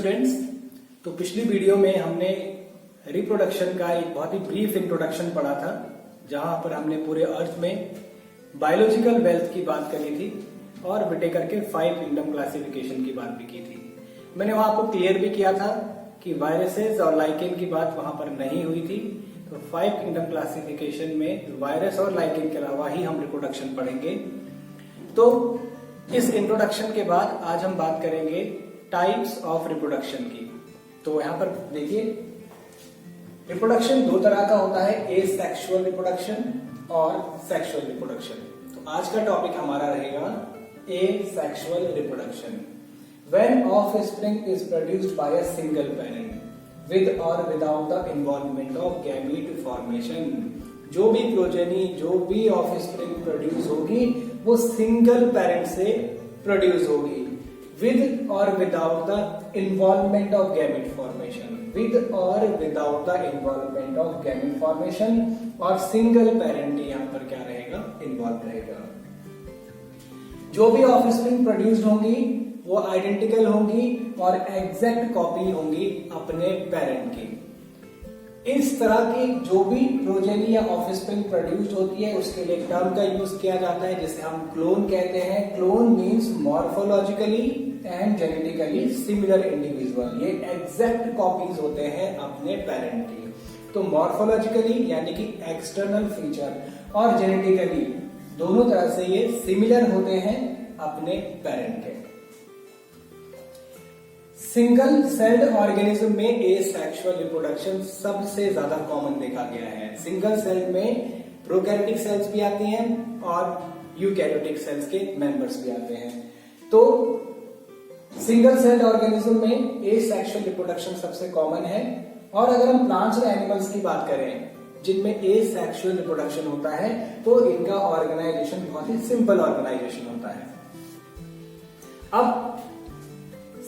Students, तो पिछली video में हमने रिप्रोडक्शन का एक बहुत ही ब्रीफ इंट्रोडक्शन पढ़ा था, जहां पर हमने पूरे अर्थ में बायोलॉजिकल वेल्थ की बात करी थी और विटेकर के 5 किंगडम क्लासिफिकेशन की बात भी की थी। मैंने वहां आपको क्लियर भी किया था कि वायरसेस और लाइकेन की बात वहां पर नहीं हुई थी। तो 5 किंगडम क्लासिफिकेशन में वायरस और लाइकेन के अलावा ही हम रिप्रोडक्शन पढ़ेंगे। तो इस इंट्रोडक्शन के बाद आज हम बात करेंगे टाइप्स ऑफ रिप्रोडक्शन की। तो यहां पर देखिए, रिप्रोडक्शन दो तरह का होता है, एसेक्सुअल रिप्रोडक्शन और सेक्सुअल रिप्रोडक्शन। तो आज का टॉपिक हमारा रहेगा asexual reproduction. When offspring is produced by a single parent with or without the involvement of gamete formation. जो भी प्रोजेनी, जो भी ऑफस्प्रिंग प्रोड्यूस होगी वो सिंगल पेरेंट से प्रोड्यूस होगी, with or without the involvement of gamete formation, with or without the involvement of gamete formation, और single parent यहां पर क्या रहेगा, इन्वॉल्व रहेगा। जो भी ऑफस्प्रिंग प्रोड्यूस्ड होंगी वो आइडेंटिकल होंगी और एग्जैक्ट कॉपी होंगी अपने पेरेंट की। इस तरह की जो भी प्रोजेनी या ऑफस्प्रिंग प्रोड्यूस्ड होती है उसके लिए टर्म का यूज किया जाता है जिसे हम क्लोन कहते हैं। Clone means morphologically and genetically similar individual. ये एग्जैक्ट कॉपीज होते हैं अपने पेरेंट की। तो मॉर्फोलॉजिकली यानी कि एक्सटर्नल फीचर और जेनेटिकली दोनों तरह से ये सिमिलर होते हैं अपने पेरेंट के। सिंगल सेल्ड ऑर्गेनिज्म में एसेक्सुअल रिप्रोडक्शन सबसे ज्यादा कॉमन देखा गया है। सिंगल सेल में प्रोकैरियोटिक सेल्स भी आती हैं और यूकैरियोटिक सेल्स के मेंबर्स भी आते हैं। तो सिंगल सेल्ड ऑर्गेनिज्म में एसेक्सुअल रिप्रोडक्शन सबसे कॉमन है। और अगर हम प्लांट्स और एनिमल्स की बात करें जिनमें एसेक्सुअल रिप्रोडक्शन होता है तो इनका ऑर्गेनाइजेशन बहुत ही सिंपल ऑर्गेनाइजेशन होता है। अब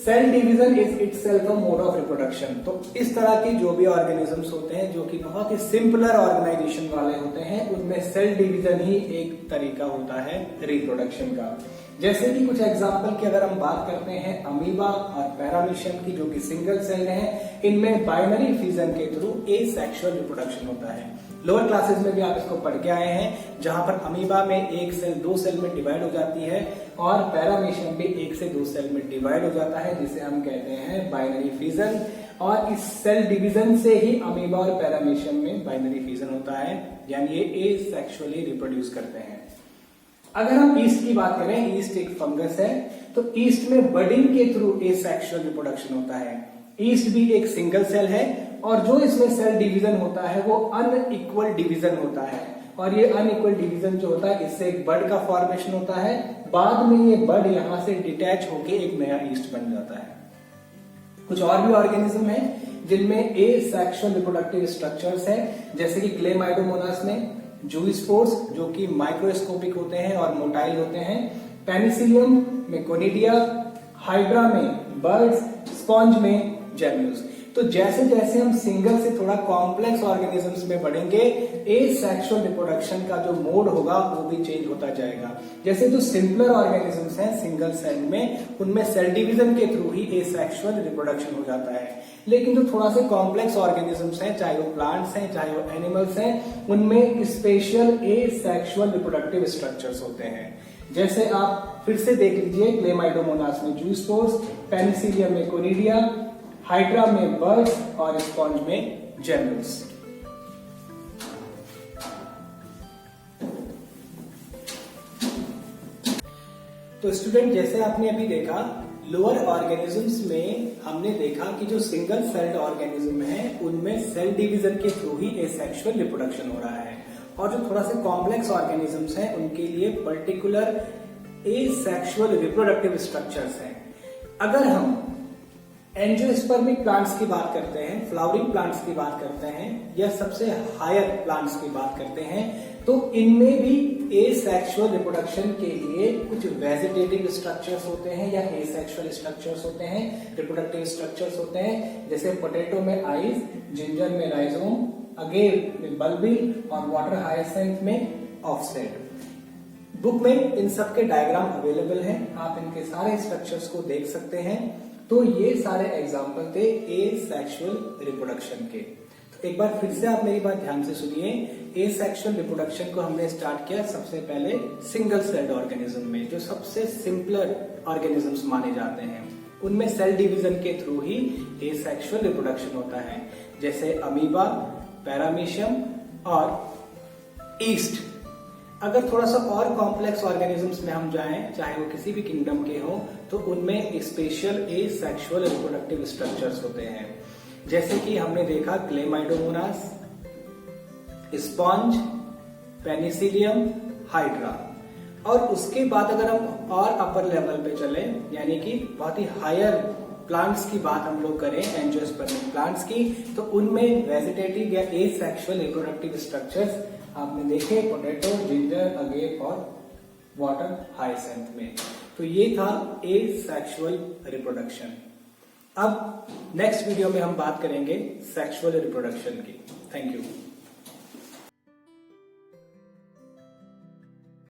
cell division is itself a mode of reproduction. तो इस तरह के जो भी ऑर्गेनिजम्स होते हैं जो कि बहुत ही सिंपलर ऑर्गेनाइजेशन वाले होते हैं उनमें सेल डिवीजन ही एक तरीका होता है रिप्रोडक्शन का। जैसे कि कुछ एग्जांपल की अगर हम बात करते हैं अमीबा और पैरामीशियम की जो कि सिंगल सेल हैं, इनमें बाइनरी फिजन के थ्रू एसेक्सुअल रिप्रोडक्शन होता है। लोअर क्लासेस में भी आप इसको पढ़ के आए हैं, जहां पर अमीबा में एक सेल 2 सेल में डिवाइड हो जाती है और पैरामीशियम भी 1 से 2 सेल में डिवाइड हो जाता है, जिसे हम कहते हैं बाइनरी फिजन। और इस सेल डिवीजन से ही अमीबा और पैरामीशियम में बाइनरी फिजन होता है, यानी ये एसेक्सुअली रिप्रोड्यूस करते हैं। अगर हम ईस्ट की बात करें, ईस्ट एक फंगस है, तो ईस्ट में बडिंग के थ्रू एसेक्सुअल रिप्रोडक्शन होता है। ईस्ट भी एक सिंगल सेल है और जो इसमें सेल डिवीजन होता है वो अनइक्वल डिवीजन होता है। और ये अनइक्वल डिवीजन जो होता है इससे एक बड का फॉर्मेशन होता है। बाद में ये बड यहां से डिटैच होके एक नया ईस्ट बन जाता है। कुछ और भी ऑर्गेनिज्म है जिनमें एसेक्सुअल रिप्रोडक्टिव स्ट्रक्चर्स है, जैसे कि क्लेमाइडोमोनास में जूस्पोर्स जो कि माइक्रोस्कोपिक होते हैं और मोटाइल होते हैं, पेनिसिलियम में कोनिडिया, हाइड्रा में बर्ड्स, स्पॉन्ज में जेम्यूल्स। तो जैसे जैसे हम सिंगल से थोड़ा कॉम्प्लेक्स ऑर्गेनिजम्स में बढ़ेंगे एसेक्सुअल रिप्रोडक्शन का जो मोड होगा वो भी चेंज होता जाएगा। जैसे जो सिंपलर ऑर्गेनिजम्स हैं सिंगल सेल में, उनमें सेल डिवीजन के थ्रू ही एसेक्सुअल रिप्रोडक्शन हो जाता है। लेकिन जो थोड़ा से कॉम्प्लेक्स ऑर्गेनिजम्स हैं, चाहे वो प्लांट्स हैं चाहे वो एनिमल्स हैं, उनमें स्पेशल एसेक्सुअल रिप्रोडक्टिव स्ट्रक्चर्स होते हैं। जैसे आप फिर से देख लीजिए, क्लेमाइडोमोनास में जूस्पोर्स, पेनिसिलियम में कोनिडिया, हाइड्रा में बर्ड्स और स्पॉन्ज में जेम्यूल्स। तो स्टूडेंट, जैसे आपने अभी देखा लोअर ऑर्गेनिजम्स में हमने देखा कि जो सिंगल सेल्ड ऑर्गेनिज्म है उनमें सेल डिवीजन के थ्रू ही एसेक्सुअल रिप्रोडक्शन हो रहा है। और जो थोड़ा से कॉम्प्लेक्स ऑर्गेनिजम्स हैं उनके लिए पर्टिकुलर एसेक्सुअल रिप्रोडक्टिव स्ट्रक्चर्स हैं। अगर हम एंजियोस्पर्मिक प्लांट्स की बात करते हैं, फ्लावरिंग प्लांट्स की बात करते हैं या सबसे हायर प्लांट्स की बात करते हैं, तो इनमें भी एसेक्सुअल रिप्रोडक्शन के लिए कुछ वेजिटेटिव स्ट्रक्चर्स होते हैं या एसेक्सुअल स्ट्रक्चर्स होते हैं, रिप्रोडक्टिव स्ट्रक्चर्स होते हैं। जैसे पोटैटो में आइज, जिंजर में राइजोम, अगेर में बल्बिल और वाटर हायासिंथ में ऑफसेट। बुक में इन सब के डायग्राम अवेलेबल हैं, आप इनके सारे स्ट्रक्चर्स को देख सकते हैं। तो ये सारे एग्जाम्पल थे ए सेक्सुअल रिप्रोडक्शन के। तो एक बार फिर से आप मेरी बात ध्यान से सुनिए। ए सेक्सुअल रिप्रोडक्शन को हमने स्टार्ट किया सबसे पहले सिंगल सेल्ड ऑर्गेनिज्म में, जो सबसे सिंपलर ऑर्गेनिजम्स माने जाते हैं। उनमें सेल डिवीजन के थ्रू ही ए सेक्सुअल रिप्रोडक्शन होता है, जैसे अमीबा, पैरामीशियम और ईस्ट। अगर थोड़ा सा और कॉम्प्लेक्स ऑर्गेनिजम्स में हम जाएं, चाहे वो किसी भी किंगडम के हों, तो उनमें स्पेशल ए सेक्सुअल रिप्रोडक्टिव स्ट्रक्चर्स होते हैं, जैसे कि हमने देखा क्लेमाइडोमोनास, स्पॉन्ज, पेनिसिलियम, हाइड्रा। और उसके बाद अगर हम और अपर लेवल पे चले, यानी कि बहुत ही हायर प्लांट्स की बात हम लोग करें, एंजियोस्पर्मिक प्लांट्स की, तो उनमें वेजिटेटिव या ए सेक्सुअल रिप्रोडक्टिव स्ट्रक्चर्स आपने देखे पोटैटो, जिंजर, अगेप और वाटर हाइसेंथ में। तो ये था ए सेक्सुअल रिप्रोडक्शन। अब नेक्स्ट वीडियो में हम बात करेंगे सेक्सुअल रिप्रोडक्शन की। Thank you.